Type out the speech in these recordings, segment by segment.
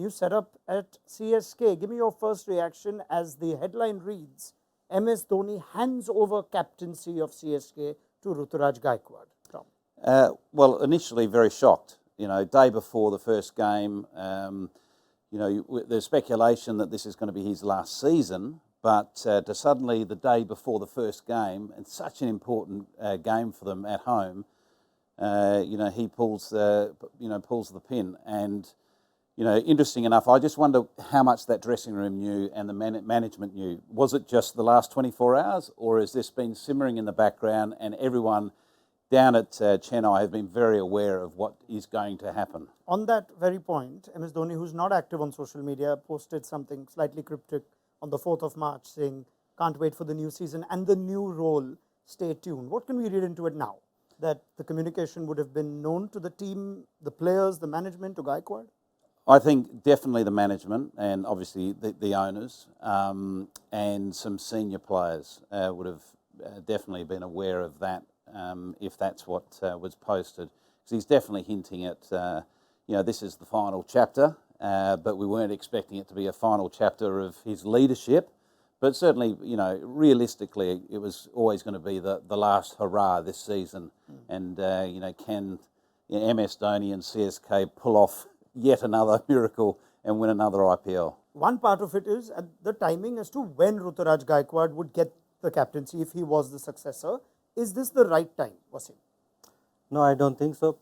new setup at CSK. Give me your first reaction as the headline reads, MS Dhoni hands over captaincy of CSK to Ruturaj Gaikwad. Tom. Well, initially very shocked. Day before the first game, there's speculation that this is going to be his last season, but to suddenly the day before the first game, and such an important game for them at home, he pulls the pin. And interesting enough, I just wonder how much that dressing room knew and the management knew. Was it just the last 24 hours, or has this been simmering in the background and everyone down at Chennai have been very aware of what is going to happen? On that very point, MS Dhoni, who's not active on social media, posted something slightly cryptic on the 4th of March saying, can't wait for the new season and the new role, stay tuned. What can we read into it now? That the communication would have been known to the team, the players, the management, to Gaikwad? I think definitely the management and obviously the owners and some senior players would have definitely been aware of that if that's what was posted. Because he's definitely hinting at, this is the final chapter, but we weren't expecting it to be a final chapter of his leadership. But certainly, realistically, it was always going to be the last hurrah this season. And, can MS Dhoni and CSK pull off yet another miracle and win another IPL? One part of it is at the timing as to when Ruturaj Gaikwad would get the captaincy if he was the successor. Is this the right time, Wasim? No, I don't think so.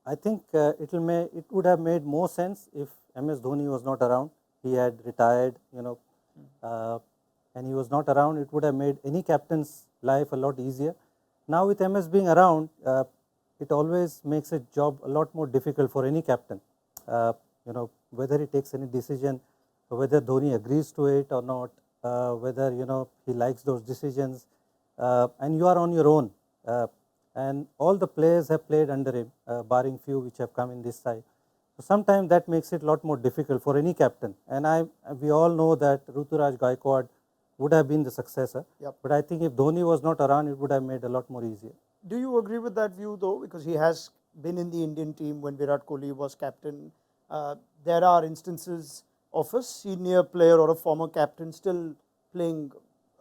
I think it would have made more sense if MS Dhoni was not around. He had retired, and he was not around. It would have made any captain's life a lot easier. Now with MS being around, it always makes a job a lot more difficult for any captain. Whether he takes any decision, whether Dhoni agrees to it or not, whether he likes those decisions, and you are on your own. And all the players have played under him, barring few which have come in this side. So sometimes that makes it a lot more difficult for any captain. And we all know that Ruturaj Gaikwad would have been the successor. Yep. But I think if Dhoni was not around, it would have made a lot more easier. Do you agree with that view though? Because he has been in the Indian team when Virat Kohli was captain. There are instances of a senior player or a former captain still playing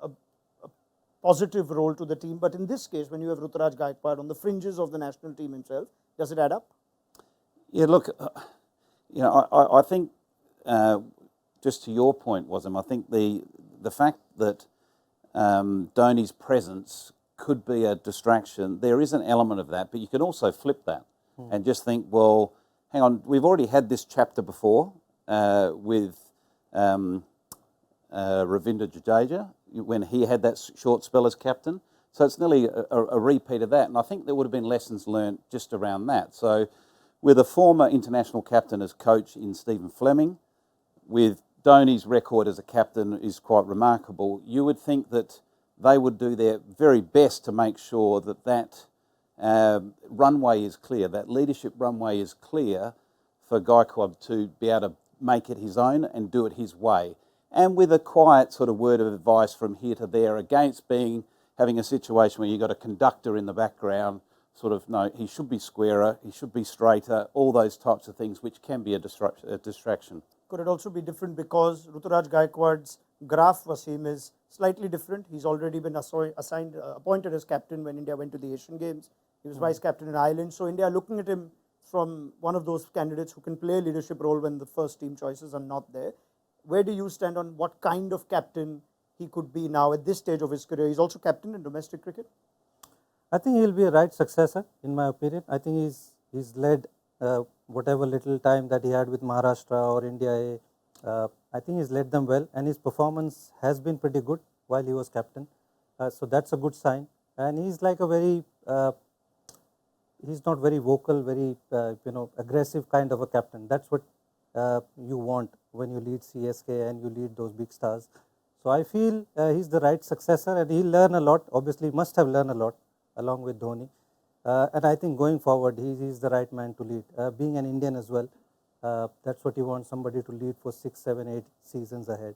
a positive role to the team. But in this case, when you have Ruturaj Gaikwad on the fringes of the national team himself, does it add up? Yeah, look, I think just to your point, Wasim, I think the fact that Dhoni's presence could be a distraction, there is an element of that, but you can also flip that and just think, well, hang on, we've already had this chapter before with Ravindra Jadeja when he had that short spell as captain. So it's nearly a repeat of that. And I think there would have been lessons learned just around that. So with a former international captain as coach in Stephen Fleming, with Dhoni's record as a captain is quite remarkable, you would think that they would do their very best to make sure that runway is clear, that leadership runway is clear for Gaikwad to be able to make it his own and do it his way. And with a quiet sort of word of advice from here to there against having a situation where you've got a conductor in the background, sort of, no, he should be squarer, he should be straighter, all those types of things which can be a distraction. Could it also be different because Ruturaj Gaikwad's graph, Wasim, is slightly different? He's already been appointed as captain when India went to the Asian Games. He was vice captain in Ireland. So India are looking at him from one of those candidates who can play a leadership role when the first team choices are not there. Where do you stand on what kind of captain he could be now at this stage of his career? He's also captain in domestic cricket. I think he'll be a right successor, in my opinion. I think he's led whatever little time that he had with Maharashtra or India A. I think he's led them well, and his performance has been pretty good while he was captain. So that's a good sign. And he's like a very, he's not very vocal, very aggressive kind of a captain. That's what you want when you lead CSK and you lead those big stars. So I feel he's the right successor, and he'll learn a lot. Obviously, must have learned a lot along with Dhoni. And I think going forward, he's the right man to lead. Being an Indian as well, that's what you want, somebody to lead for 6, 7, 8 seasons ahead.